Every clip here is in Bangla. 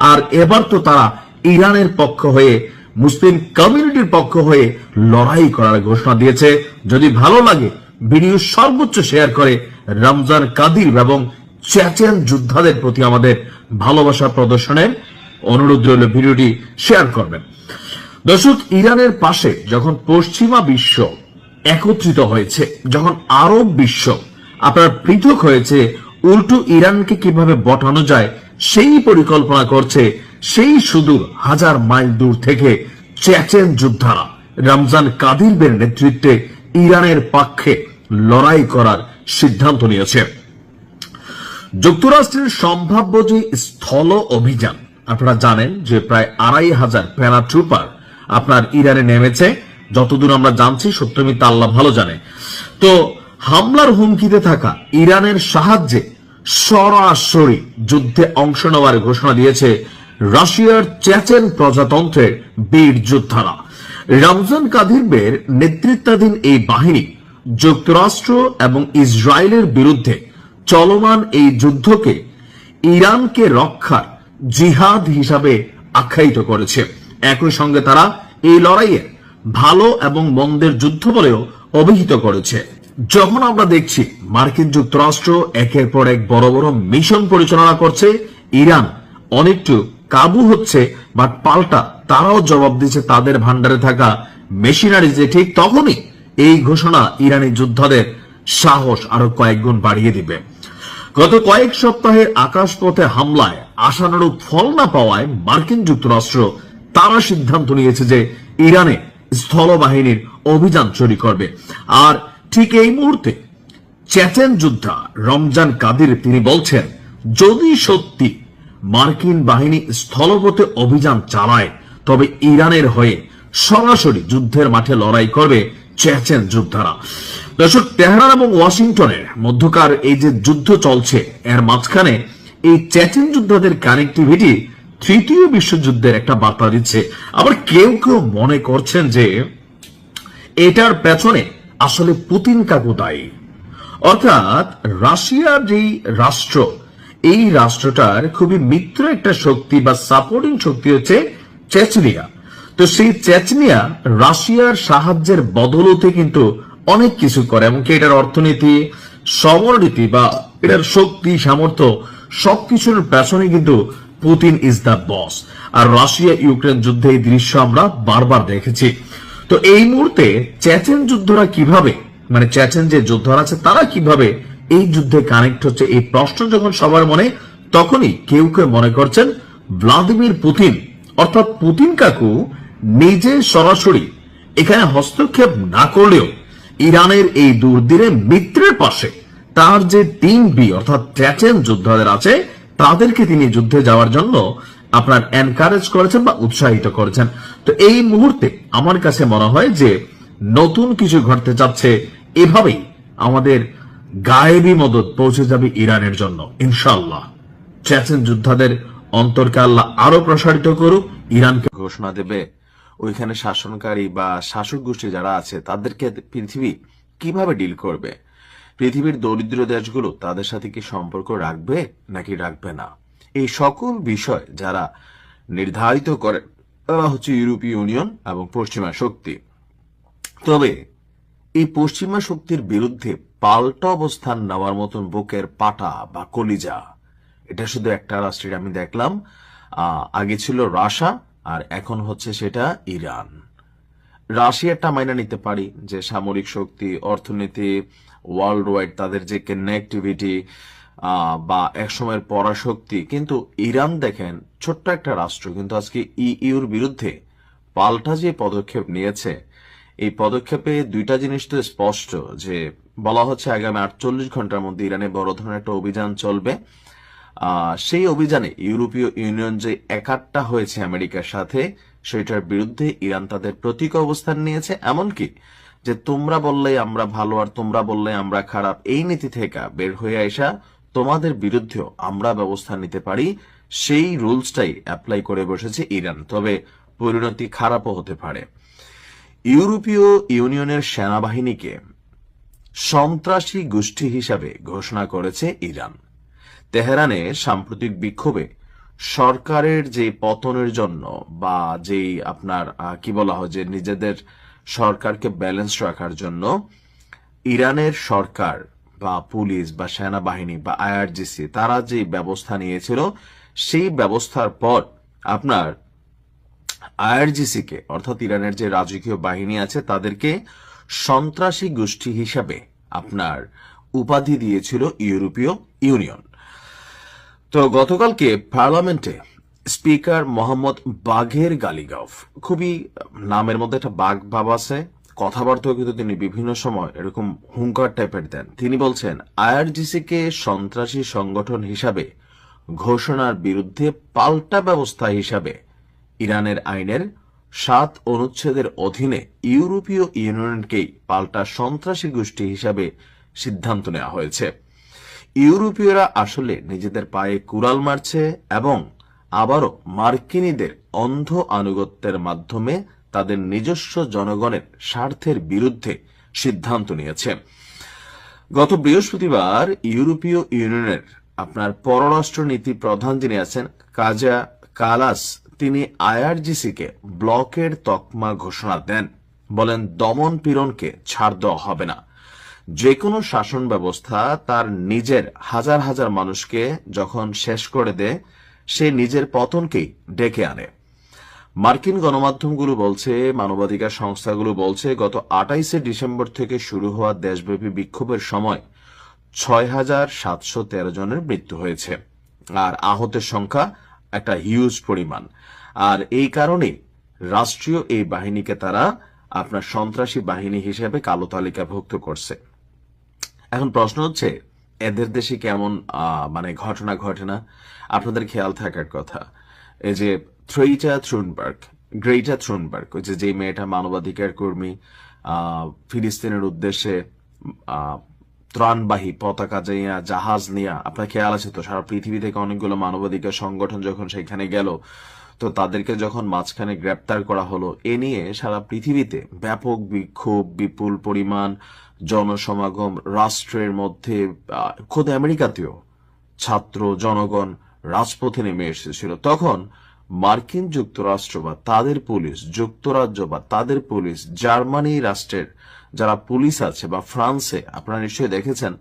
আর এবার তো তারা ইরানের পক্ষ হয়ে, মুসলিম কমিউনিটির পক্ষ হয়ে লড়াই করার ঘোষণা দিয়েছে। যদি ভালো লাগে ভিডিও সর্বোচ্চ শেয়ার করে রমজান কাদির এবং চেচেন যোদ্ধাদের প্রতি আমাদের ভালোবাসা প্রদর্শনের অনুরোধ রইল। ভিডিওটি শেয়ার করবেন। দর্শক, ইরানের পাশে যখন পশ্চিমা বিশ্ব একত্রিত হয়েছে, যখন আরব বিশ্ব আপনার পৃথক হয়েছে, উল্টো ইরানকে কিভাবে বটানো যায় সেই পরিকল্পনা করছে, সেই সুদূর হাজার মাইল দূর থেকে চেচেন যোদ্ধারা রমজান কাদিরের নেতৃত্বে ইরানের পক্ষে লড়াই করার সিদ্ধান্ত নিয়েছে। যুক্তরাষ্ট্রের সম্ভাব্য যে স্থল অভিযান, আপনারা জানেন যে প্রায় 2500 প্যারাট্রুপার আপনার ইরানে নেমেছে। যতদূর আমরা জানছি, সত্যমিতা আল্লাহ ভালো জানে। তো হামলার হুমকিতে থাকা ইরানের সাহায্যে সরাসরি যুদ্ধে অংশ নেওয়ার ঘোষণা দিয়েছে রাশিয়ার চেচেন প্রজাতন্ত্রের বীর যোদ্ধারা। রমজান কাদিরের নেতৃত্বাধীন এই বাহিনী যুক্তরাষ্ট্র এবং ইসরায়েলের বিরুদ্ধে চলমান এই যুদ্ধকে ইরানকে রক্ষার জিহাদ হিসাবে আখ্যায়িত করেছে। একই সঙ্গে তারা এই লড়াইয়ে ভালো এবং মন্দের যুদ্ধ বলেও অভিহিত করেছে। যখন আমরা দেখছি মার্কিন যুক্তরাষ্ট্র একের পর এক বড় বড় মিশন পরিচালনা করছে, ইরান অনেকটু কাবু হচ্ছে, বাট পাল্টা তারাও জবাব দিচ্ছে তাদের ভান্ডারে থাকা মেশিনারি, যে ঠিক তখনই এই ঘোষণা ইরানি যোদ্ধাদের সাহস আরো কয়েক গুণ বাড়িয়ে দিবে। গত কয়েক সপ্তাহের আকাশপথে হামলায় আশানুরূপ ফল না পাওয়ায় মার্কিন যুক্তরাষ্ট্র তারা সিদ্ধান্ত নিয়েছে যে ইরানে স্থলবাহিনীর অভিযান শুরু করবে। আর ঠিক এই মুহূর্তে চেচেন যোদ্ধা রমজান কাদির তিনি বলছেন, যদি সত্যি মার্কিন বাহিনী স্থলপথে অভিযান চালায় তবে ইরানের হয়ে সরাসরি যুদ্ধের মাঠে লড়াই করবে চেচেন যোদ্ধারা। দর্শক, তেহরান এবং ওয়াশিংটনের মধ্যকার এই যে যুদ্ধ চলছে, এর মাঝখানে এই চেচেন যোদ্ধাদের কানেক্টিভিটি তৃতীয় বিশ্বযুদ্ধের একটা বার্তা দিচ্ছে। আবার কেউ কেউ মনে করছেন যে এটার পেছনে আসলে পুতিন কাকু দায়ী। অর্থাৎ রাশিয়ার যেই রাষ্ট্র, এই রাষ্ট্রটার খুবই মিত্র একটা শক্তি বা সাপোর্টিং শক্তি হচ্ছে চেচনিয়া। তো সেই চেচনিয়া রাশিয়ার সাহায্যের বদলতে কিন্তু অনেক কিছু করে, এমনকি এটার অর্থনীতি, সমরনীতি বা এটার শক্তি, সামর্থ্য সবকিছুর পেছনে কিন্তু পুতিন ইজ দ্য বস। আর রাশিয়া ইউক্রেন যুদ্ধে এই দৃশ্য আমরা বারবার দেখেছি। তো এই মুহূর্তে চেচেন যুদ্ধরা কিভাবে, মানে চেচেন যে যোদ্ধারা আছে তারা কিভাবে এই যুদ্ধে কানেক্ট হচ্ছে, এই প্রশ্ন যখন সবার মনে, তখনই কেউ কেউ মনে করছেন ভ্লাদিমির পুতিন অর্থাৎ পুতিন কাকু নিজে সরাসরি এখানে হস্তক্ষেপ না করলেও ইরানের এই দুর্দিনে মিত্রের পাশে তার যে টিম বি অর্থাৎ চেচেন যোদ্ধাদের আছে তাদেরকে তিনি যুদ্ধে যাওয়ার জন্য আপনার এনকারেজ করেছেন বা উৎসাহিত করেছেন। তো এই মুহূর্তে আমার কাছে মনে হয় যে নতুন কিছু ঘটতে যাচ্ছে। এভাবেই আমাদের গায়েবী মদত পৌঁছে যাবে ইরানের জন্য ইনশাআল্লাহ। চেচেন যোদ্ধাদের অন্তরকে আল্লাহ আরো প্রসারিত করুক। ইরানকে ঘোষণা দেবে ওইখানে শাসনকারী বা শাসক গোষ্ঠী যারা আছে তাদেরকে পৃথিবী কিভাবে ডিল করবে, পৃথিবীর দরিদ্র দেশগুলো তাদের সাথে কি সম্পর্ক রাখবে নাকি রাখবে না, এই সকল বিষয় যারা নির্ধারিত করে তারা হচ্ছে ইউরোপীয় ইউনিয়ন এবং পশ্চিমা শক্তি। তবে এই পশ্চিমা শক্তির বিরুদ্ধে পাল্টা অবস্থান নেওয়ার মতন বুকের পাটা বা কলিজা এটা শুধু একটা রাষ্ট্রের আমি দেখলাম। আগে ছিল রাশিয়া আর এখন হচ্ছে সেটা ইরান। রাশিয়াটা মাইনা নিতে পারি যে সামরিক শক্তি, অর্থনীতি, ওয়ার্ল্ড ওয়াইড তাদের যে কানেক্টিভিটি বা একসময়ের পরাশক্তি, কিন্তু ইরান দেখেন ছোট্ট একটা রাষ্ট্র, কিন্তু আজকে ইউর বিরুদ্ধে পাল্টা যে পদক্ষেপ নিয়েছে, এই পদক্ষেপে দুইটা জিনিস তো স্পষ্ট, যে বলা হচ্ছে আগামী 48 ঘন্টার মধ্যে ইরানে বড় ধরনের একটা অভিযান চলবে। সেই অভিযানে ইউরোপীয় ইউনিয়ন যে একাট্টা হয়েছে আমেরিকার সাথে, সেটার বিরুদ্ধে ইরান তাদের প্রতীক অবস্থান নিয়েছে। এমনকি যে তোমরা বললে আমরা ভালো আর তোমরা বললে আমরা খারাপ, এই নীতি থেকে বের হয়ে আসা, তোমাদের বিরুদ্ধেও আমরা ব্যবস্থা নিতে পারি, সেই রুলসটাই অ্যাপ্লাই করে বসেছে ইরান। তবে পরিণতি খারাপও হতে পারে। ইউরোপীয় ইউনিয়নের সেনাবাহিনীকে সন্ত্রাসী গোষ্ঠী হিসাবে ঘোষণা করেছে ইরান। তেহরানে সাম্প্রতিক বিক্ষোভে সরকারের যে পতনের জন্য বা যেই আপনার কি বলা হয় যে নিজেদের সরকারকে ব্যালেন্স রাখার জন্য ইরানের সরকার বা পুলিশ বা সেনাবাহিনী বা আইআরজিসি তারা যে ব্যবস্থা নিয়েছিল সেই ব্যবস্থার পর আপনার আইআরজিসি কে অর্থাৎ ইরানের যে রাজকীয় বাহিনী আছে তাদেরকে সন্ত্রাসী গোষ্ঠী হিসাবে আপনার উপাধি দিয়েছিল ইউরোপীয় ইউনিয়ন। তো গতকালকে পার্লামেন্টে স্পিকার মোহাম্মদ বাঘের গালিগাফ, খুবই নামের মধ্যে একটা বাঘ ভাব আছে, কথাবার্তাও কিন্তু তিনি বিভিন্ন সময় এরকম হুঙ্কার টাইপের দেন। তিনি বলছেন আইআরজিসি কে সন্ত্রাসী সংগঠন হিসাবে ঘোষণার বিরুদ্ধে পাল্টা ব্যবস্থা হিসাবে ইরানের আইনের 7 অনুচ্ছেদের অধীনে ইউরোপীয় ইউনিয়নকেই পাল্টা সন্ত্রাসী গোষ্ঠী হিসাবে সিদ্ধান্ত নেওয়া হয়েছে। ইউরোপীয়রা আসলে নিজেদের পায়ে কুড়াল মারছে এবং আবারও মার্কিনীদের অন্ধ আনুগত্যের মাধ্যমে তাদের নিজস্ব জনগণের স্বার্থের বিরুদ্ধে সিদ্ধান্ত নিয়েছে। গত বৃহস্পতিবার ইউরোপীয় ইউনিয়নের আপনার পররাষ্ট্রনীতি প্রধান যিনি আছেন কাজা কালাস, তিনি আইআরজিসি কে ব্লকের তকমা ঘোষণা দেন। বলেন দমন পীড়নকে ছাড় দেওয়া হবে না। যে কোনো শাসন ব্যবস্থা তার নিজের হাজার হাজার মানুষকে যখন শেষ করে দেয় সে নিজের পতনকেই ডেকে আনে। মার্কিন গণমাধ্যমগুলো বলছে, মানবাধিকার সংস্থাগুলো বলছে গত 28 ডিসেম্বর থেকে শুরু হওয়া দেশব্যাপী বিক্ষোভের সময় 6,713 জনের মৃত্যু হয়েছে আর আহতের সংখ্যা একটা হিউজ পরিমাণ। আর এই কারণে রাষ্ট্রীয় এই বাহিনীকে তারা আপনার সন্ত্রাসী বাহিনী হিসেবে কালো তালিকাভুক্ত করছে। এখন প্রশ্ন হচ্ছে এদের দেশে কেমন মানে ঘটনা ঘটে না? আপনাদের খেয়াল থাকার কথা, এই যে গ্রেটা থ্রুনবার্গ, ওই যে মেয়েটা মানবাধিকার কর্মী, ফিলিস্তিনের উদ্দেশ্যে ত্রাণবাহী পতাকা নিয়ে জাহাজ নিয়ে, আপনার খেয়াল আছে তো সারা পৃথিবী থেকে অনেকগুলো মানবাধিকার সংগঠন যখন সেখানে গেল তো তাদেরকে যখন মাঝখানে গ্রেপ্তার করা হলো, এ নিয়ে সারা পৃথিবীতে ব্যাপক বিক্ষোভ, বিপুল পরিমাণ জনসমাগম, রাষ্ট্রের মধ্যে খোদ আমেরিকাতেও ছাত্র জনগণ রাজপথে নেমে এসেছিল। তখন মার্কিন যুক্তরাষ্ট্র বা তাদের পুলিশ, যুক্তরাজ্য বা তাদের পুলিশ, জার্মানি রাষ্ট্রের যারা পুলিশ আছে বা ফ্রান্সে, আপনারা নিশ্চয়ই দেখেছেন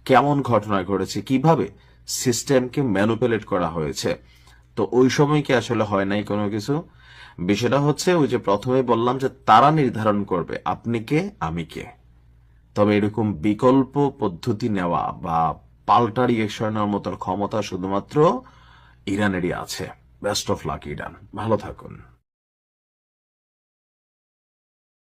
কেমন ঘটনা ঘটেছে, কিভাবে সিস্টেমকে ম্যানিপুলেট করা হয়েছে। তো ওই সময় কি আসলে হয় নাই কোনো কিছু? বিষয়টা হচ্ছে ওই যে প্রথমে বললাম যে তারা নির্ধারণ করবে আপনি কে আমি কে। তবে এরকম বিকল্প পদ্ধতি নেওয়া বা পাল্টা রিয়েকশনের মতো ক্ষমতা শুধুমাত্র ইরানেরই আছে। বেস্ট অফ লাক ইরান, ভালো থাকুন।